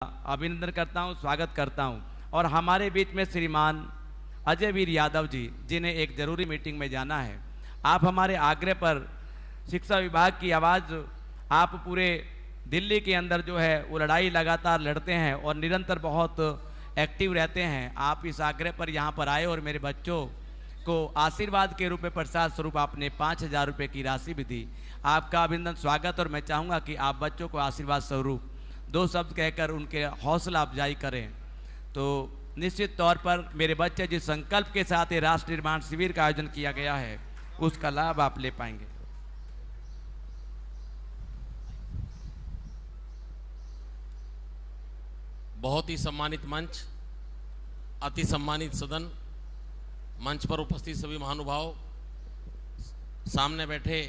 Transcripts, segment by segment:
अभिनंदन करता हूं, स्वागत करता हूं। और हमारे बीच में श्रीमान अजय वीर यादव जी, जिन्हें एक ज़रूरी मीटिंग में जाना है। आप हमारे आग्रह पर शिक्षा विभाग की आवाज़, आप पूरे दिल्ली के अंदर जो है वो लड़ाई लगातार लड़ते हैं और निरंतर बहुत एक्टिव रहते हैं। आप इस आग्रह पर यहाँ पर आए और मेरे बच्चों को आशीर्वाद के रूप में प्रसाद स्वरूप आपने 5,000 रुपये की राशि भी दी। आपका अभिनंदन, स्वागत। और मैं चाहूँगा कि आप बच्चों को आशीर्वाद स्वरूप 2 शब्द कहकर उनके हौसला अफजाई करें। तो निश्चित तौर पर मेरे बच्चे जिस संकल्प के साथ ये राष्ट्र निर्माण शिविर का आयोजन किया गया है, उसका लाभ आप ले पाएंगे। बहुत ही सम्मानित मंच, अति सम्मानित सदन, मंच पर उपस्थित सभी महानुभाव, सामने बैठे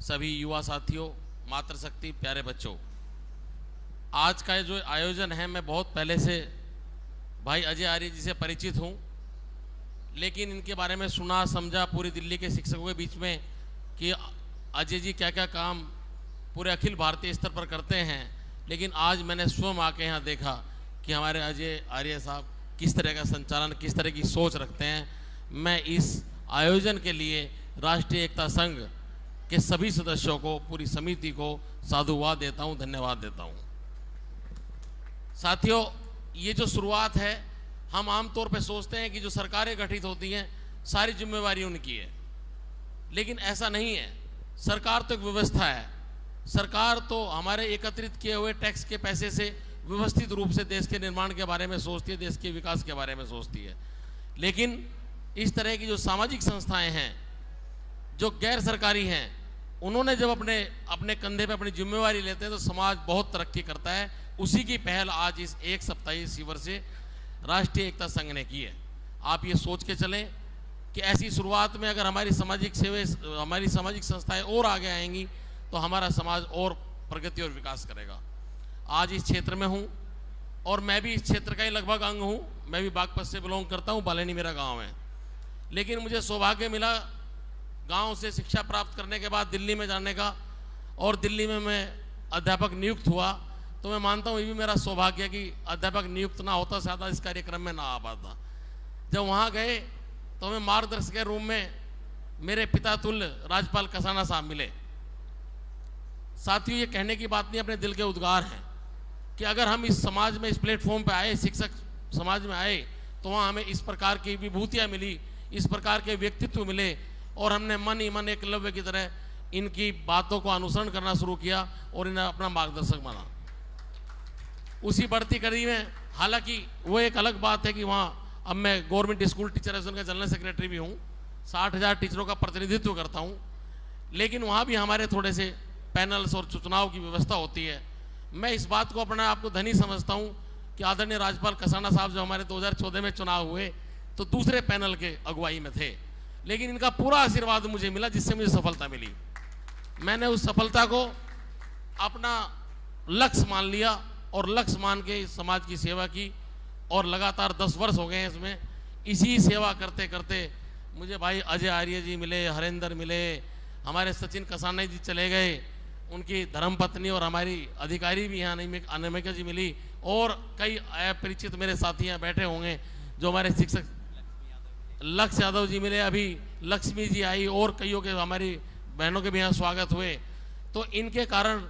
सभी युवा साथियों, मातृशक्ति, प्यारे बच्चों, आज का जो आयोजन है, मैं बहुत पहले से भाई अजय आर्य जी से परिचित हूँ, लेकिन इनके बारे में सुना समझा पूरी दिल्ली के शिक्षकों के बीच में कि अजय जी क्या क्या काम पूरे अखिल भारतीय स्तर पर करते हैं। लेकिन आज मैंने स्वयं आके यहाँ देखा कि हमारे अजय आर्य साहब किस तरह का संचालन, किस तरह की सोच रखते हैं। मैं इस आयोजन के लिए राष्ट्रीय एकता संघ के सभी सदस्यों को, पूरी समिति को साधुवाद देता हूँ, धन्यवाद देता हूँ। साथियों, ये जो शुरुआत है, हम आमतौर पे सोचते हैं कि जो सरकारें गठित होती हैं सारी जिम्मेवारी उनकी है, लेकिन ऐसा नहीं है। सरकार तो एक व्यवस्था है। सरकार तो हमारे एकत्रित किए हुए टैक्स के पैसे से व्यवस्थित रूप से देश के निर्माण के बारे में सोचती है, देश के विकास के बारे में सोचती है। लेकिन इस तरह की जो सामाजिक संस्थाएं हैं, जो गैर सरकारी हैं, उन्होंने जब अपने कंधे पे अपनी जिम्मेवारी लेते हैं तो समाज बहुत तरक्की करता है। उसी की पहल आज इस एक सप्ताही शिविर से राष्ट्रीय एकता संघ ने की है। आप ये सोच के चलें कि ऐसी शुरुआत में अगर हमारी सामाजिक संस्थाएं और आगे आएंगी तो हमारा समाज और प्रगति और विकास करेगा। आज इस क्षेत्र में हूँ और मैं भी इस क्षेत्र का ही लगभग अंग हूँ। मैं भी बागपत से बिलोंग करता हूँ, बालेनी मेरा गाँव है। लेकिन मुझे सौभाग्य मिला गाँव से शिक्षा प्राप्त करने के बाद दिल्ली में जाने का, और दिल्ली में मैं अध्यापक नियुक्त हुआ। तो मैं मानता हूँ ये भी मेरा सौभाग्य है कि अध्यापक नियुक्त ना होता, शायद इस कार्यक्रम में ना आ पाता। जब वहाँ गए तो हमें मार्गदर्शक के रूम में मेरे पिता तुल्य राज्यपाल कसाना साहब मिले। साथियों, ये कहने की बात नहीं, अपने दिल के उद्गार हैं कि अगर हम इस समाज में, इस प्लेटफॉर्म पे आए, शिक्षक समाज में आए, तो वहाँ हमें इस प्रकार की विभूतियाँ मिली, इस प्रकार के व्यक्तित्व मिले, और हमने मन ही मन एकलव्य की तरह इनकी बातों को अनुसरण करना शुरू किया और इन्हें अपना मार्गदर्शक माना। उसी बढ़ती कड़ी में, हालांकि वो एक अलग बात है कि वहाँ अब मैं गवर्नमेंट स्कूल टीचर एसोसिएशन का जनरल सेक्रेटरी भी हूँ, 60,000 टीचरों का प्रतिनिधित्व करता हूँ, लेकिन वहाँ भी हमारे थोड़े से पैनल्स और चुनाव की व्यवस्था होती है। मैं इस बात को अपना आपको धनी समझता हूँ कि आदरणीय राज्यपाल कसाना साहब जो हमारे 2014 में चुनाव हुए तो दूसरे पैनल के अगुवाई में थे, लेकिन इनका पूरा आशीर्वाद मुझे मिला, जिससे मुझे सफलता मिली। मैंने उस सफलता को अपना लक्ष्य मान लिया और लक्ष्य मान के समाज की सेवा की, और लगातार 10 वर्ष हो गए हैं इसमें। इसी सेवा करते करते मुझे भाई अजय आर्य जी मिले, हरेंद्र मिले, हमारे सचिन कसाना जी चले गए, उनकी धर्मपत्नी और हमारी अधिकारी भी यहाँ अनामिका जी मिली, और कई परिचित मेरे साथी यहाँ बैठे होंगे जो हमारे शिक्षक लक्ष्य यादव जी मिले, अभी लक्ष्मी जी आई, और कईयों के हमारी बहनों के भी यहाँ स्वागत हुए। तो इनके कारण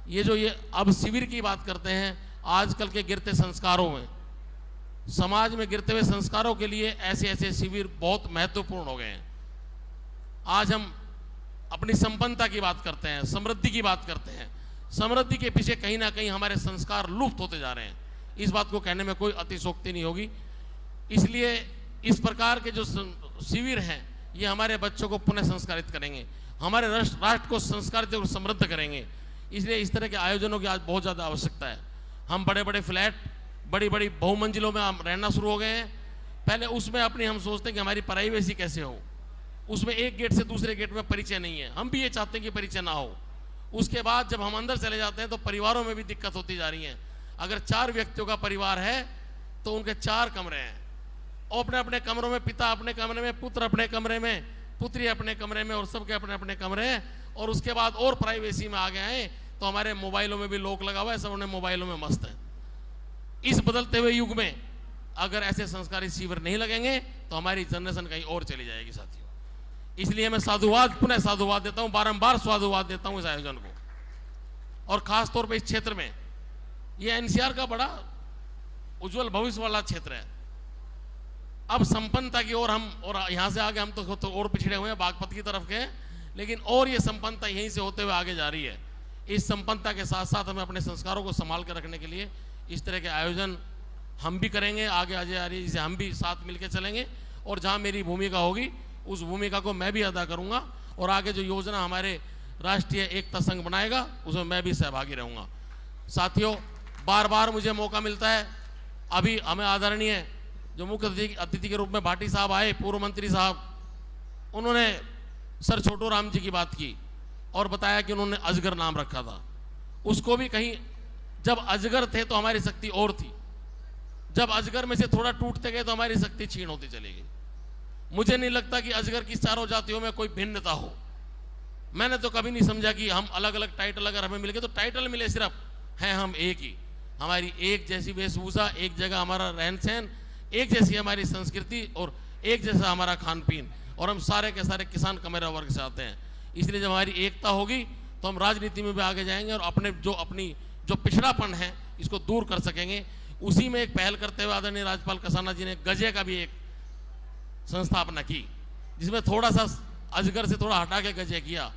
ये अब शिविर की बात करते हैं, आजकल के गिरते संस्कारों में, समाज में गिरते हुए संस्कारों के लिए ऐसे ऐसे शिविर बहुत महत्वपूर्ण हो गए हैं। आज हम अपनी संपन्नता की बात करते हैं, समृद्धि की बात करते हैं। समृद्धि के पीछे कहीं ना कहीं हमारे संस्कार लुप्त होते जा रहे हैं। इस बात को कहने में कोई अतिशोक्ति नहीं होगी। इसलिए इस प्रकार के जो शिविर हैं, ये हमारे बच्चों को पुनः संस्कारित करेंगे, हमारे राष्ट्र को संस्कारित और समृद्ध करेंगे। इसलिए इस तरह के आयोजनों की आज बहुत ज़्यादा आवश्यकता है। हम बड़े बड़े फ्लैट, बड़ी बड़ी बहुमंजिलों में हम रहना शुरू हो गए हैं। पहले उसमें अपनी हम सोचते हैं कि हमारी प्राइवेसी कैसे हो, उसमें एक गेट से दूसरे गेट में परिचय नहीं है, हम भी ये चाहते हैं कि परिचय ना हो। उसके बाद जब हम अंदर चले जाते हैं तो परिवारों में भी दिक्कत होती जा रही है। अगर 4 व्यक्तियों का परिवार है तो उनके 4 कमरे हैं, और अपने अपने कमरों में, पिता अपने कमरे में, पुत्र अपने कमरे में, पुत्री अपने कमरे में, और सबके अपने अपने कमरे हैं। और उसके बाद और प्राइवेसी में आ गए हैं तो हमारे मोबाइलों में भी लॉक लगा हुआ है, सब उन्हें मोबाइलों में मस्त है। इस बदलते हुए युग में अगर ऐसे संस्कारी शिविर नहीं लगेंगे तो हमारी जनरेशन कहीं और चली जाएगी साथियों। इसलिए मैं साधुवाद, पुनः साधुवाद देता हूं, बारंबार साधुवाद देता हूं इस आयोजन को। और खास तौर पे इस क्षेत्र में, ये एनसीआर का बड़ा उज्जवल भविष्य वाला क्षेत्र है। अब संपन्नता की ओर हम, और यहां से आगे हम तो और पिछड़े हुए हैं बागपत की तरफ के, लेकिन और ये संपन्नता यहीं से होते हुए आगे जा रही है। इस संपन्नता के साथ साथ हमें अपने संस्कारों को संभाल कर रखने के लिए इस तरह के आयोजन हम भी करेंगे, आगे आ रही है, इसे हम भी साथ मिलकर चलेंगे। और जहां मेरी भूमिका होगी उस भूमिका को मैं भी अदा करूंगा, और आगे जो योजना हमारे राष्ट्रीय एकता संघ बनाएगा उसमें मैं भी सहभागी रहूंगा। साथियों, बार बार मुझे मौका मिलता है, अभी हमें आदरणीय जो मुख्य अतिथि के रूप में भाटी साहब आए, पूर्व मंत्री साहब, उन्होंने सर छोटू राम जी की बात की और बताया कि उन्होंने अजगर नाम रखा था। उसको भी कहीं, जब अजगर थे तो हमारी शक्ति और थी, जब अजगर में से थोड़ा टूटते गए तो हमारी शक्ति क्षीण होती चली गई। मुझे नहीं लगता कि अजगर की चारों जातियों में कोई भिन्नता हो। मैंने तो कभी नहीं समझा कि हम अलग अलग टाइटल अगर हमें मिल गए तो टाइटल मिले, सिर्फ हैं हम एक ही, हमारी एक जैसी वेशभूषा, एक जगह हमारा रहन सहन, एक जैसी हमारी संस्कृति और एक जैसा हमारा खान पीन, और हम सारे के सारे किसान कमेरा वर्ग से आते हैं। इसलिए जब हमारी एकता होगी तो हम राजनीति में भी आगे जाएंगे और अपनी जो पिछड़ापन है इसको दूर कर सकेंगे। उसी में एक पहल करते हुए आदरणीय राज्यपाल कसाना जी ने गजे का भी एक संस्थापना की, जिसमें थोड़ा सा अजगर से थोड़ा हटा के गजे किया।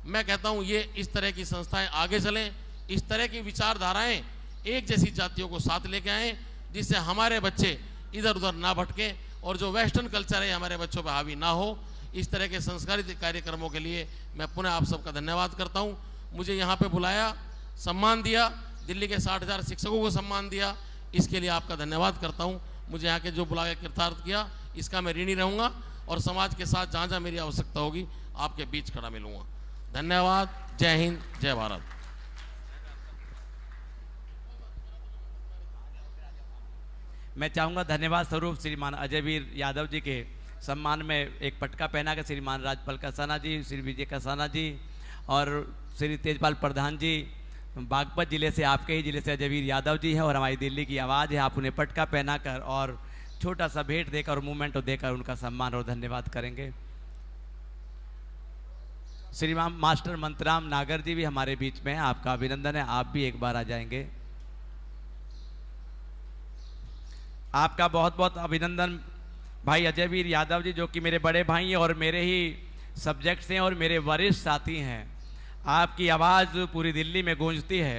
मैं कहता हूं ये इस तरह की संस्थाएं आगे चलें, इस तरह की विचारधाराएं एक जैसी जातियों को साथ लेके आएं, जिससे हमारे बच्चे इधर उधर ना भटके और जो वेस्टर्न कल्चर है हमारे बच्चों पर हावी ना हो। इस तरह के संस्कारित कार्यक्रमों के लिए मैं पुनः आप सबका धन्यवाद करता हूं। मुझे यहाँ पे बुलाया, सम्मान दिया, दिल्ली के 60,000 शिक्षकों को सम्मान दिया, इसके लिए आपका धन्यवाद करता हूं। मुझे यहाँ के जो बुला के कृतार्थ किया, इसका मैं ऋणी रहूँगा और समाज के साथ जहाँ जहाँ मेरी आवश्यकता होगी आपके बीच खड़ा मिलूँगा। धन्यवाद। जय हिंद, जय भारत। मैं चाहूँगा धन्यवाद स्वरूप श्रीमान अजयवीर यादव जी के सम्मान में एक पटका पहना के श्रीमान राजपाल कसाना जी, श्री विजय कसाना जी और श्री तेजपाल प्रधान जी, बागपत जिले से, आपके ही जिले से अजयवीर यादव जी हैं और हमारी दिल्ली की आवाज़ है। आप उन्हें पटका पहनाकर और छोटा सा भेंट देकर और मूवमेंट देकर उनका सम्मान और धन्यवाद करेंगे। श्रीमान मास्टर मंतराम नागर जी भी हमारे बीच में हैं, आपका अभिनंदन है, आप भी एक बार आ जाएंगे। आपका बहुत बहुत अभिनंदन भाई अजयवीर यादव जी, जो कि मेरे बड़े भाई हैं और मेरे ही सब्जेक्ट्स हैं और मेरे वरिष्ठ साथी हैं। आपकी आवाज़ पूरी दिल्ली में गूंजती है।